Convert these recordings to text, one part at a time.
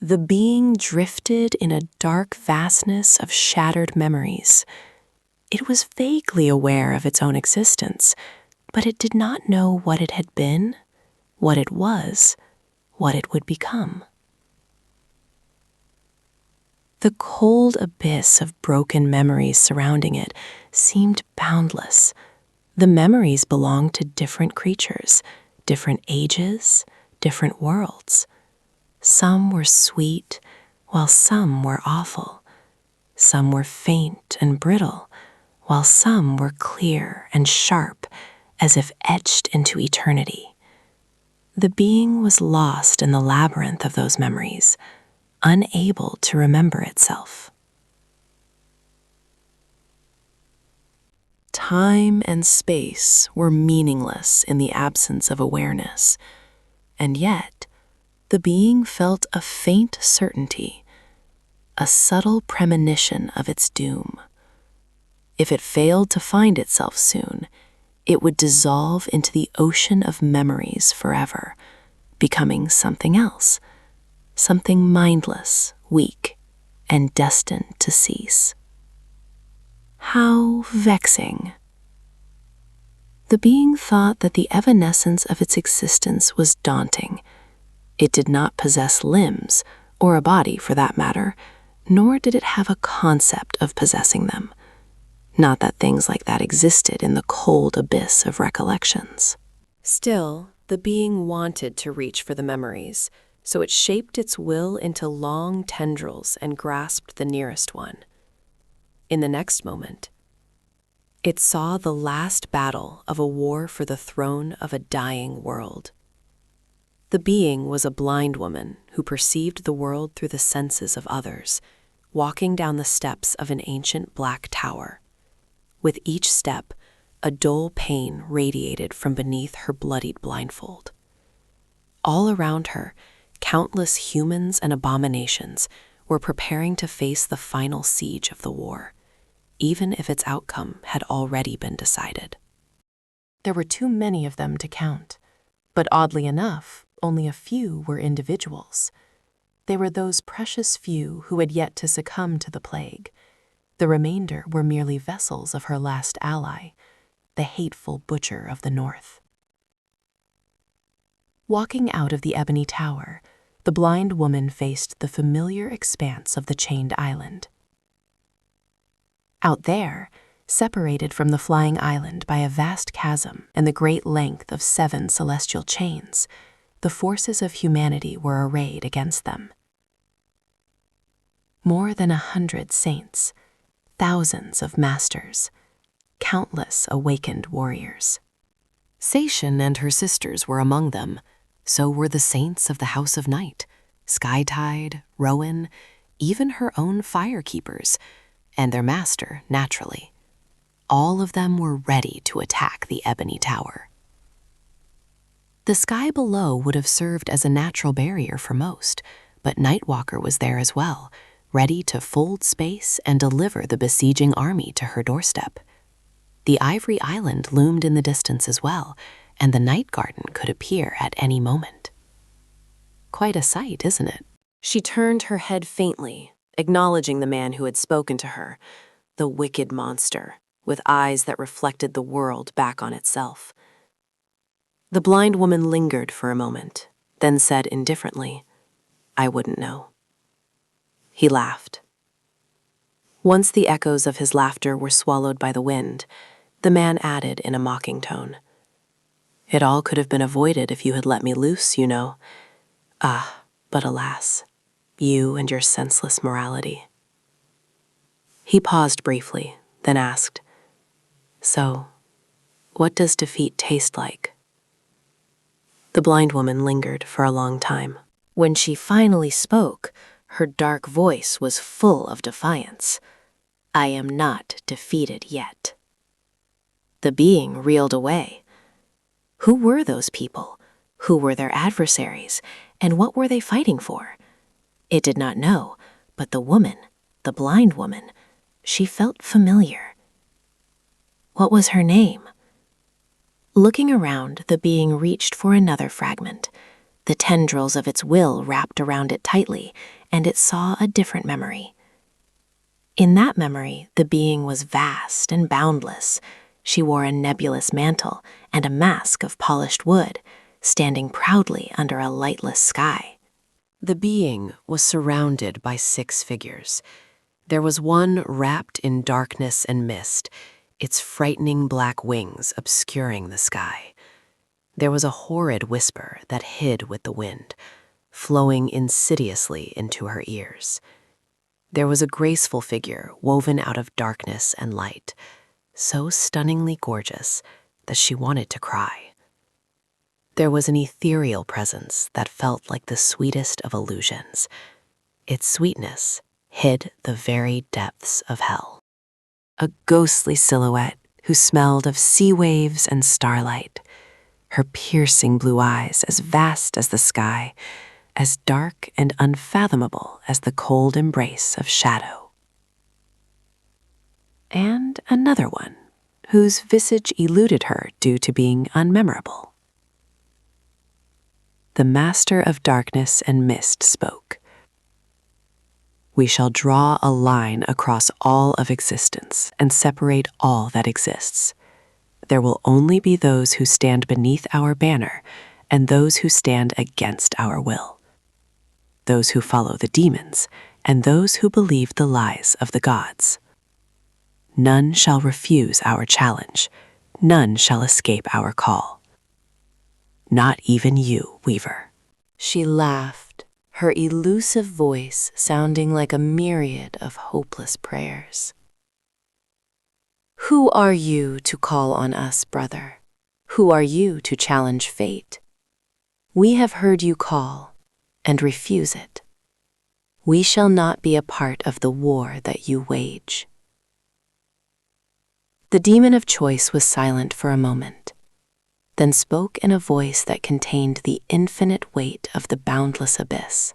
The being drifted in a dark vastness of shattered memories. It was vaguely aware of its own existence, but it did not know what it had been, what it was, what it would become. The cold abyss of broken memories surrounding it seemed boundless. The memories belonged to different creatures, different ages, different worlds. Some were sweet, while some were awful. Some were faint and brittle, while some were clear and sharp, as if etched into eternity. The being was lost in the labyrinth of those memories, unable to remember itself. Time and space were meaningless in the absence of awareness, and yet the being felt a faint certainty, a subtle premonition of its doom. If it failed to find itself soon, it would dissolve into the ocean of memories forever, becoming something else, something mindless, weak, and destined to cease. How vexing. The being thought that the evanescence of its existence was daunting. It did not possess limbs, or a body for that matter, nor did it have a concept of possessing them. Not that things like that existed in the cold abyss of recollections. Still, the being wanted to reach for the memories, so it shaped its will into long tendrils and grasped the nearest one. In the next moment, it saw the last battle of a war for the throne of a dying world. The being was a blind woman who perceived the world through the senses of others, walking down the steps of an ancient black tower. With each step, a dull pain radiated from beneath her bloodied blindfold. All around her, countless humans and abominations were preparing to face the final siege of the war, even if its outcome had already been decided. There were too many of them to count, but oddly enough, only a few were individuals. They were those precious few who had yet to succumb to the plague. The remainder were merely vessels of her last ally, the hateful butcher of the north. Walking out of the ebony tower, the blind woman faced the familiar expanse of the chained island. Out there, separated from the flying island by a vast chasm and the great length of 7 celestial chains, the forces of humanity were arrayed against them. More than 100 saints, thousands of masters, countless awakened warriors. Sation and her sisters were among them. So were the saints of the House of Night, Skytide, Rowan, even her own firekeepers, and their master, naturally. All of them were ready to attack the Ebony Tower. The sky below would have served as a natural barrier for most, but Nightwalker was there as well, ready to fold space and deliver the besieging army to her doorstep. The Ivory Island loomed in the distance as well, and the Night Garden could appear at any moment. Quite a sight, isn't it? She turned her head faintly, acknowledging the man who had spoken to her, the wicked monster, with eyes that reflected the world back on itself. The blind woman lingered for a moment, then said indifferently, "I wouldn't know." He laughed. Once the echoes of his laughter were swallowed by the wind, the man added in a mocking tone, "It all could have been avoided if you had let me loose, you know. Ah, but alas, you and your senseless morality." He paused briefly, then asked, "So, what does defeat taste like?" The blind woman lingered for a long time. When she finally spoke, her dark voice was full of defiance. "I am not defeated yet." The being reeled away. Who were those people? Who were their adversaries? And what were they fighting for? It did not know, but the woman, the blind woman, she felt familiar. What was her name? Looking around, the being reached for another fragment. The tendrils of its will wrapped around it tightly, and it saw a different memory. In that memory, the being was vast and boundless. She wore a nebulous mantle and a mask of polished wood, standing proudly under a lightless sky. The being was surrounded by 6 figures. There was one wrapped in darkness and mist, its frightening black wings obscuring the sky. There was a horrid whisper that hid with the wind, flowing insidiously into her ears. There was a graceful figure woven out of darkness and light, so stunningly gorgeous that she wanted to cry. There was an ethereal presence that felt like the sweetest of illusions. Its sweetness hid the very depths of hell. A ghostly silhouette who smelled of sea waves and starlight, her piercing blue eyes as vast as the sky, as dark and unfathomable as the cold embrace of shadow. And another one, whose visage eluded her due to being unmemorable. The Master of Darkness and Mist spoke. We shall draw a line across all of existence and separate all that exists. There will only be those who stand beneath our banner and those who stand against our will. Those who follow the demons and those who believe the lies of the gods. None shall refuse our challenge. None shall escape our call. Not even you, Weaver. She laughed, her elusive voice sounding like a myriad of hopeless prayers. Who are you to call on us, brother? Who are you to challenge fate? We have heard you call and refuse it. We shall not be a part of the war that you wage. The demon of choice was silent for a moment, then spoke in a voice that contained the infinite weight of the boundless abyss.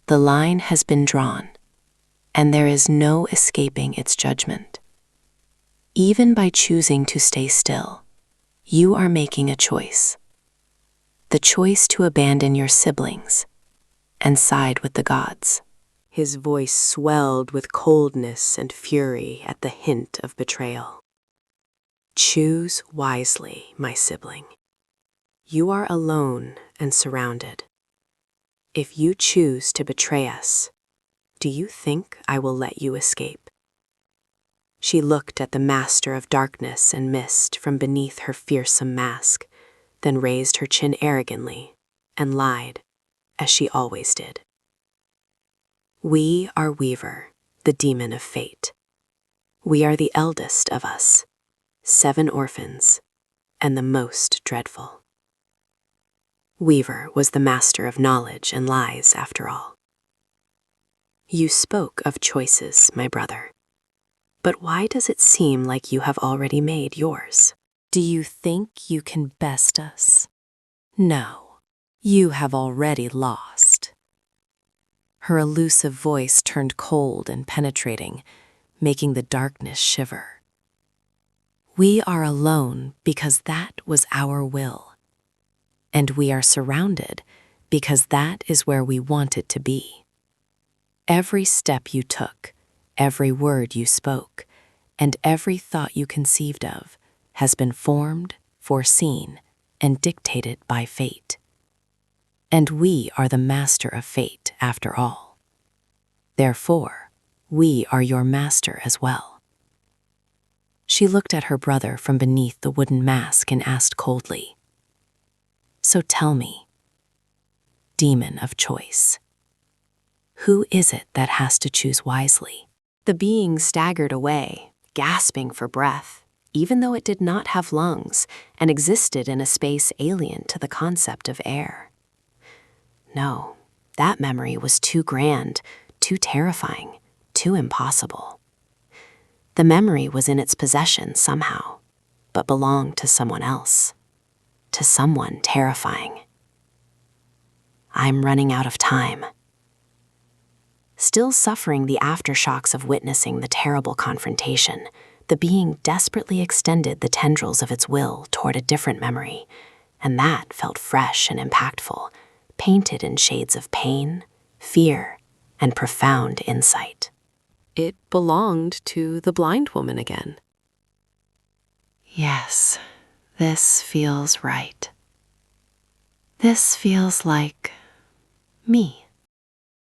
The line has been drawn, and there is no escaping its judgment. Even by choosing to stay still, you are making a choice. The choice to abandon your siblings and side with the gods. His voice swelled with coldness and fury at the hint of betrayal. Choose wisely, my sibling. You are alone and surrounded. If you choose to betray us, do you think I will let you escape? She looked at the Master of Darkness and Mist from beneath her fearsome mask, then raised her chin arrogantly and lied, as she always did. We are Weaver, the demon of fate. We are the eldest of us, 7 orphans, and the most dreadful. Weaver was the master of knowledge and lies, after all. You spoke of choices, my brother. But why does it seem like you have already made yours? Do you think you can best us? No, you have already lost. Her elusive voice turned cold and penetrating, making the darkness shiver. We are alone because that was our will. And we are surrounded because that is where we wanted to be. Every step you took, every word you spoke, and every thought you conceived of has been formed, foreseen, and dictated by fate. And we are the master of fate, after all. Therefore, we are your master as well. She looked at her brother from beneath the wooden mask and asked coldly, So tell me, demon of choice, who is it that has to choose wisely? The being staggered away, gasping for breath, even though it did not have lungs and existed in a space alien to the concept of air. No, that memory was too grand, too terrifying, too impossible. The memory was in its possession somehow, but belonged to someone else, to someone terrifying. I'm running out of time. Still suffering the aftershocks of witnessing the terrible confrontation, the being desperately extended the tendrils of its will toward a different memory, and that felt fresh and impactful, painted in shades of pain, fear, and profound insight. It belonged to the blind woman again. Yes, this feels right. This feels like me.